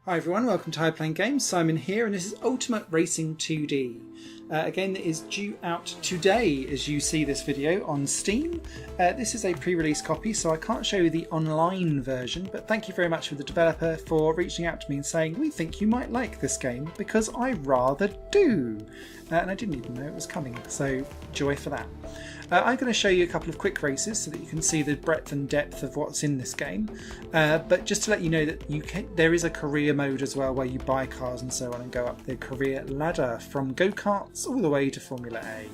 Hi everyone, welcome to High Playing Games. Simon here, and this is Ultimate Racing 2D. A game that is due out today as you see this video on Steam. This is a pre-release copy, so I can't show you the online version, but thank you very much for the developer for reaching out to me and saying, we think you might like this game, because I rather do. And I didn't even know it was coming, so joy for that. I'm going to show you a couple of quick races so that you can see the breadth and depth of what's in this game. But just to let you know that there is a career mode as well where you buy cars and so on and go up the career ladder from go-karts all the way to Formula A.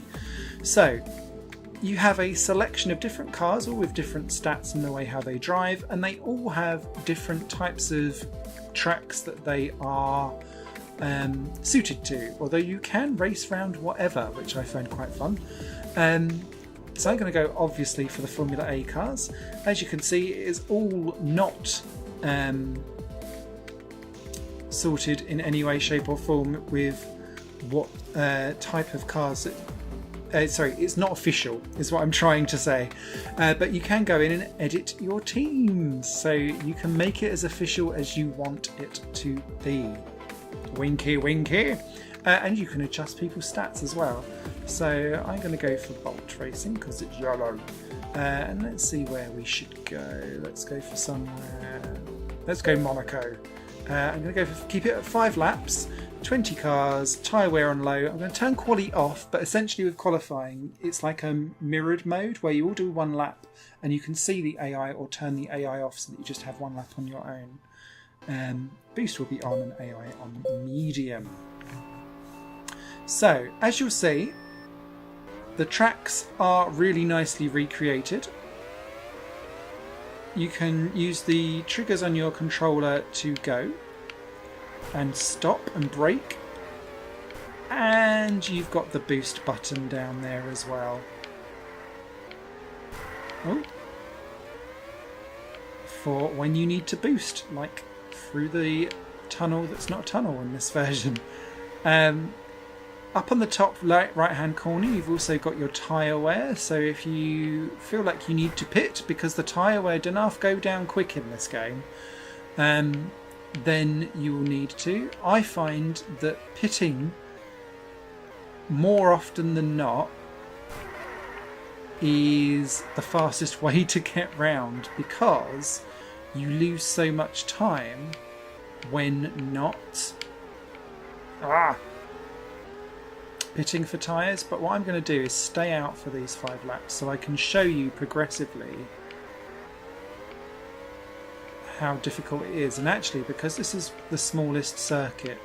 So you have a selection of different cars, all with different stats in the way how they drive, and they all have different types of tracks that they are suited to, although you can race around whatever, which I find quite fun. So I'm going to go obviously for the Formula A cars. As you can see, it is all not sorted in any way, shape or form with what type of cars. Sorry, it's not official is what I'm trying to say. But you can go in and edit your teams, so you can make it as official as you want it to be. Winky winky. And you can adjust people's stats as well. So I'm going to go for Bolt Racing because it's yellow. And let's see where we should go. Let's go for somewhere. Let's go Monaco. I'm going to go for keep it at 5 laps, 20 cars, tyre wear on low. I'm going to turn quali off, but essentially with qualifying, it's like a mirrored mode where you all do 1 lap and you can see the AI or turn the AI off so that you just have 1 lap on your own. Boost will be on and AI on medium. So, as you'll see, the tracks are really nicely recreated. You can use the triggers on your controller to go and stop and brake. And you've got the boost button down there as well. Oh. For when you need to boost, like through the tunnel that's not a tunnel in this version. Up on the top right hand corner you've also got your tyre wear, so if you feel like you need to pit because the tyre wear doesn't go down quick in this game, then you will need to. I find that pitting more often than not is the fastest way to get round because you lose so much time when not pitting for tyres. But what I'm going to do is stay out for these 5 laps so I can show you progressively how difficult it is. And actually, because this is the smallest circuit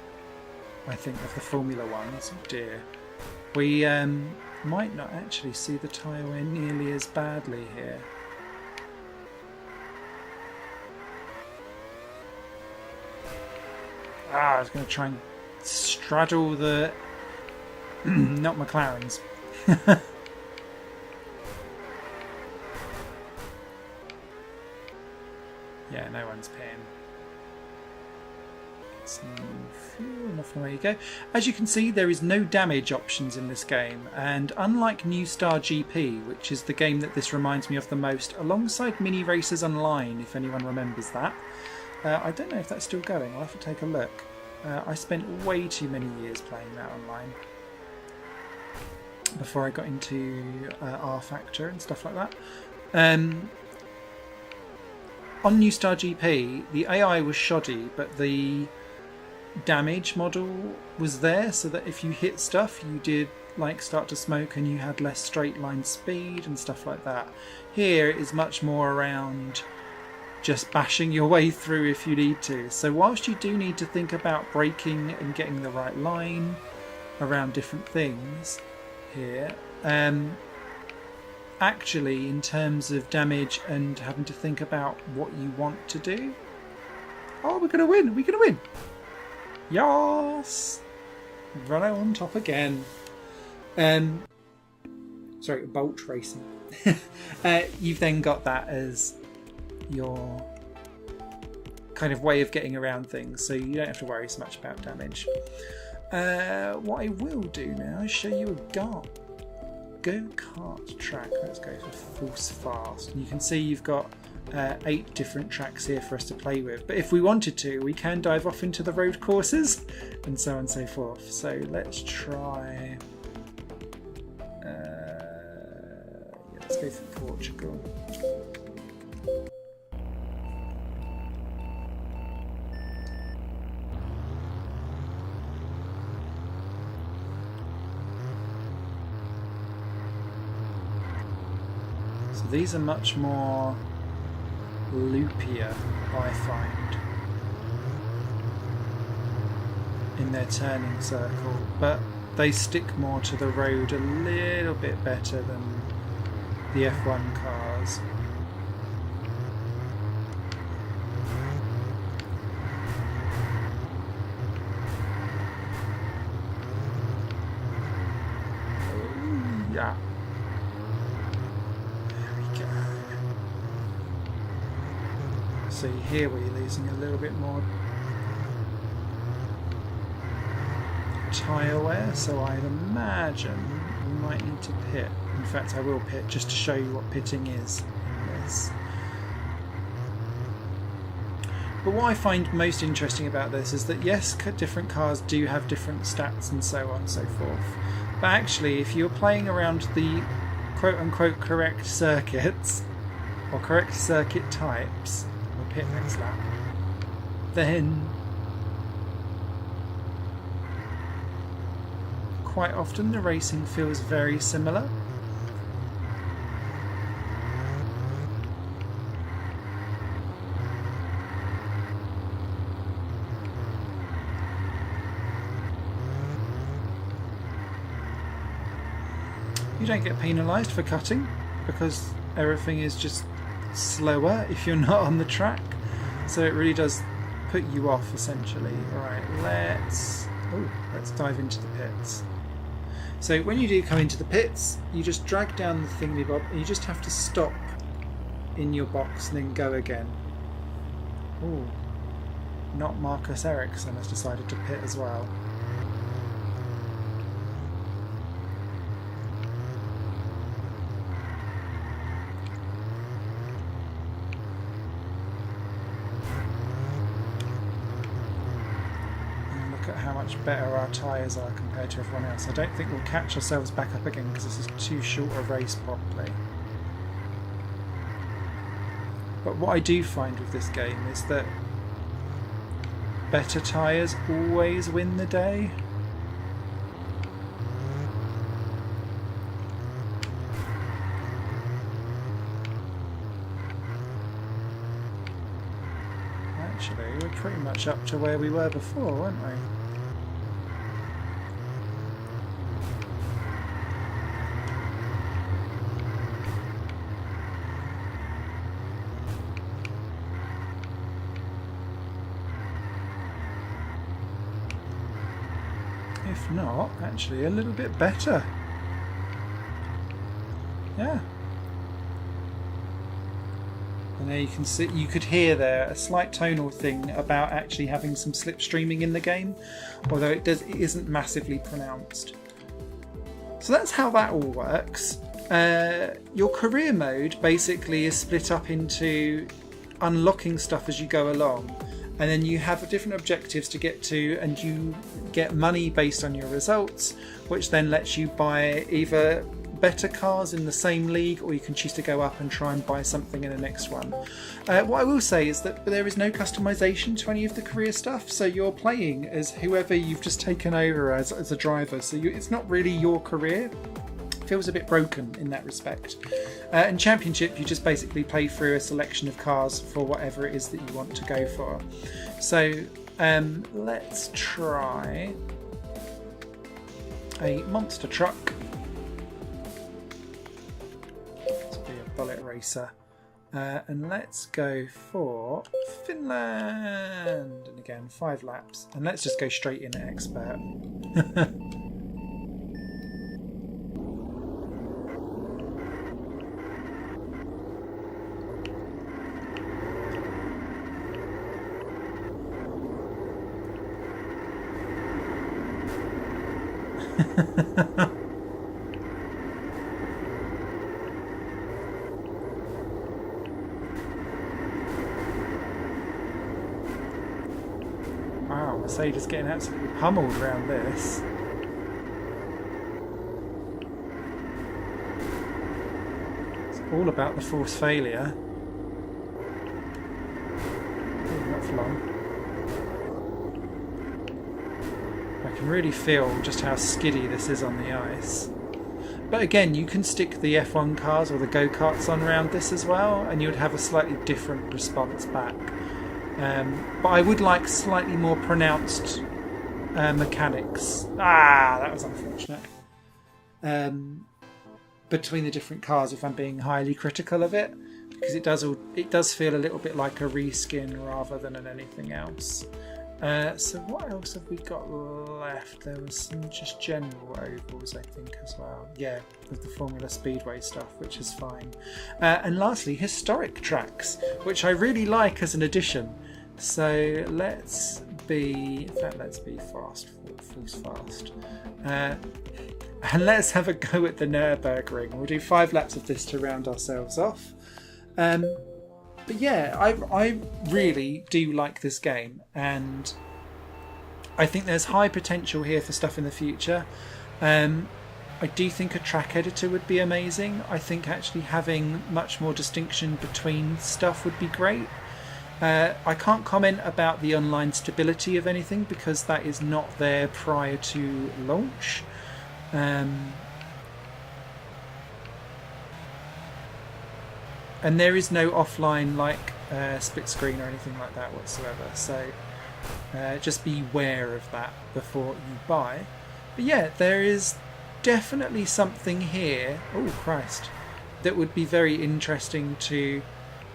I think of the Formula Ones, oh dear, we might not actually see the tyre wear nearly as badly here. I was going to try and straddle the not McLaren's. Yeah, no one's paying. Some fuel, enough, there you go. As you can see, there is no damage options in this game, and unlike New Star GP, which is the game that this reminds me of the most, alongside Mini Racers Online, if anyone remembers that. I don't know if that's still going, I'll have to take a look. I spent way too many years playing that online before I got into R Factor and stuff like that. On New Star GP, the AI was shoddy, but the damage model was there, so that if you hit stuff, you did like start to smoke and you had less straight line speed and stuff like that. Here it is much more around just bashing your way through if you need to. So whilst you do need to think about braking and getting the right line around different things here, actually in terms of damage and having to think about what you want to do, oh, we're gonna win, yes, run on top again. Sorry, Bolt Racing. You've then got that as your kind of way of getting around things, so you don't have to worry so much about damage. What I will do now is show you a go-kart track. Let's go for Force Fast. And you can see you've got 8 different tracks here for us to play with. But if we wanted to, we can dive off into the road courses and so on and so forth. So let's try... let's go for Portugal. So these are much more loopier, I find, in their turning circle, but they stick more to the road a little bit better than the F1 cars. Yeah. So here we're losing a little bit more tyre wear, so I'd imagine we might need to pit. In fact, I will pit just to show you what pitting is in this. But what I find most interesting about this is that yes, different cars do have different stats and so on and so forth, but actually if you're playing around the quote-unquote correct circuits or correct circuit types, pit next lap, then quite often the racing feels very similar. You don't get penalised for cutting because everything is just slower if you're not on the track, so it really does put you off essentially. Alright, let's dive into the pits. So when you do come into the pits, you just drag down the thingy-bob and you just have to stop in your box and then go again. Oh, not Marcus Ericsson has decided to pit as well. How much better our tyres are compared to everyone else. I don't think we'll catch ourselves back up again because this is too short a race probably. But what I do find with this game is that better tyres always win the day. Actually, we're pretty much up to where we were before, weren't we? If not, actually a little bit better. Yeah. And there you can see, you could hear there a slight tonal thing about actually having some slipstreaming in the game, although it isn't massively pronounced. So that's how that all works. Your career mode basically is split up into unlocking stuff as you go along, and then you have different objectives to get to, and you get money based on your results, which then lets you buy either better cars in the same league, or you can choose to go up and try and buy something in the next one. What I will say is that there is no customization to any of the career stuff, so you're playing as whoever you've just taken over as a driver, so it's not really your career. It feels a bit broken in that respect. In Championship, you just basically play through a selection of cars for whatever it is that you want to go for. So let's try a monster truck. Bullet racer, and let's go for Finland, and again 5 laps, and let's just go straight in at expert. Mercedes getting absolutely pummeled around this. It's all about the forced failure. Ooh, not for long. I can really feel just how skiddy this is on the ice. But again, you can stick the F1 cars or the go-karts on around this as well, and you would have a slightly different response back. But I would like slightly more pronounced mechanics. That was unfortunate. Between the different cars, if I'm being highly critical of it, because it does feel a little bit like a reskin rather than anything else. So what else have we got left? There was some just general ovals, I think, as well. Yeah, with the Formula Speedway stuff, which is fine. And lastly, historic tracks, which I really like as an addition. So let's be fast. Falls fast. And let's have a go at the Nürburgring. We'll do 5 laps of this to round ourselves off. But yeah, I really do like this game, and I think there's high potential here for stuff in the future. I do think a track editor would be amazing. I think actually having much more distinction between stuff would be great. I can't comment about the online stability of anything because that is not there prior to launch. And there is no offline like split screen or anything like that whatsoever. So just be aware of that before you buy. But yeah, there is definitely something here, oh Christ, that would be very interesting to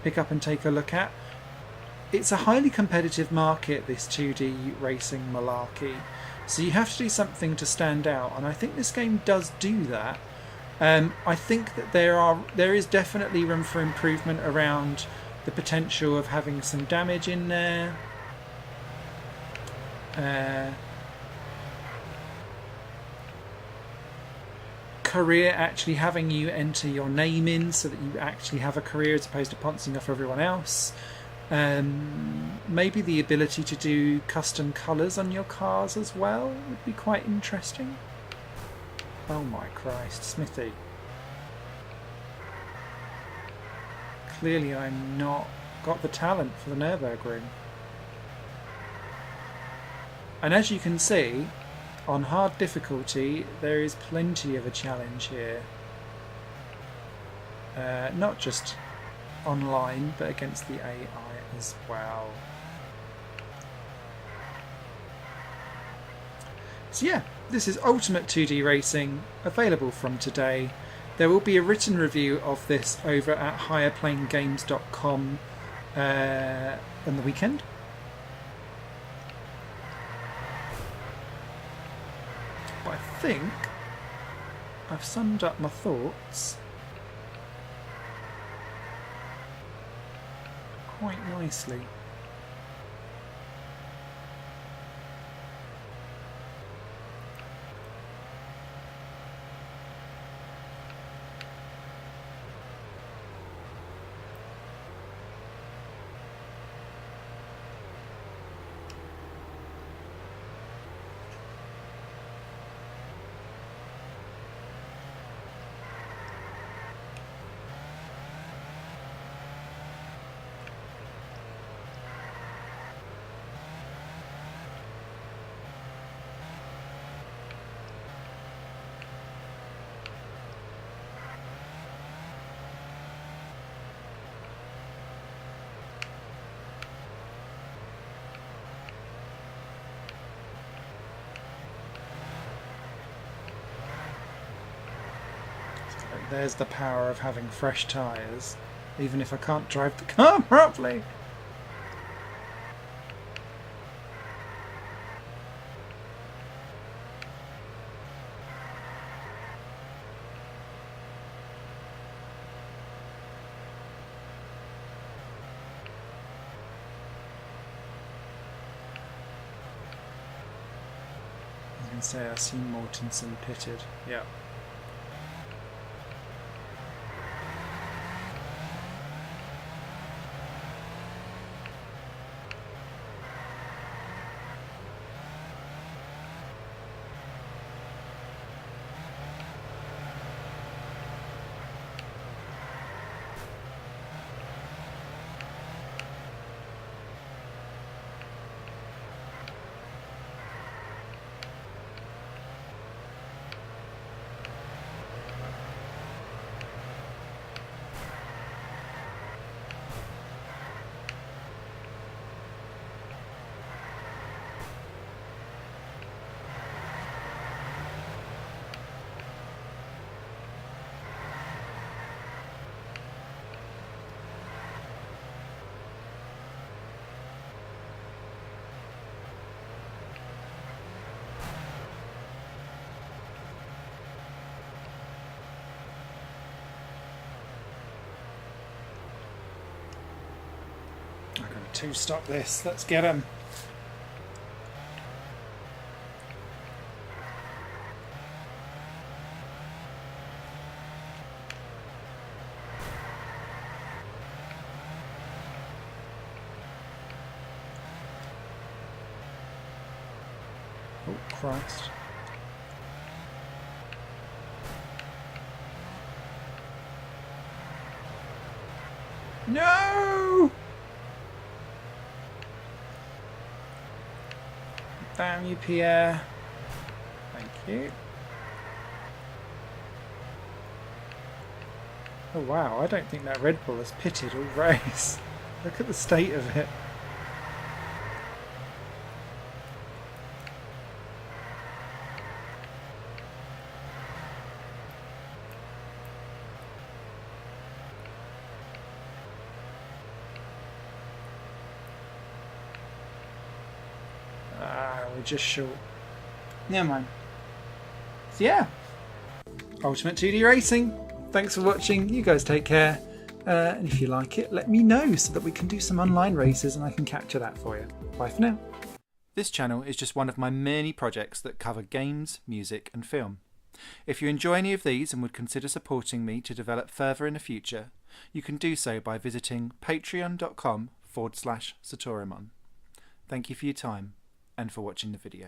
pick up and take a look at. It's a highly competitive market, this 2D racing malarkey. So you have to do something to stand out, and I think this game does do that. I think that there is definitely room for improvement around the potential of having some damage in there. Career, actually having you enter your name in so that you actually have a career as opposed to pouncing off everyone else. Maybe the ability to do custom colours on your cars as well would be quite interesting. Oh my Christ, Smithy. Clearly I'm not got the talent for the Nürburgring. And as you can see, on hard difficulty, there is plenty of a challenge here. Not just online, but against the AI as well. So yeah, this is Ultimate 2D Racing, available from today. There will be a written review of this over at higherplayinggames.com on the weekend. But I think I've summed up my thoughts quite nicely. There's the power of having fresh tyres, even if I can't drive the car properly. I can say I see Mortensen pitted. Yeah. to stop this. Let's get him. Oh, Christ. No! Damn you, Pierre. Thank you. Oh wow, I don't think that Red Bull has pitted all race. Look at the state of it. We're just short. Never mind. So yeah, Ultimate 2D Racing. Thanks for watching. You guys take care. And if you like it, let me know so that we can do some online races and I can capture that for you. Bye for now. This channel is just one of my many projects that cover games, music and film. If you enjoy any of these and would consider supporting me to develop further in the future, you can do so by visiting patreon.com/Satorimon. Thank you for your time and for watching the video.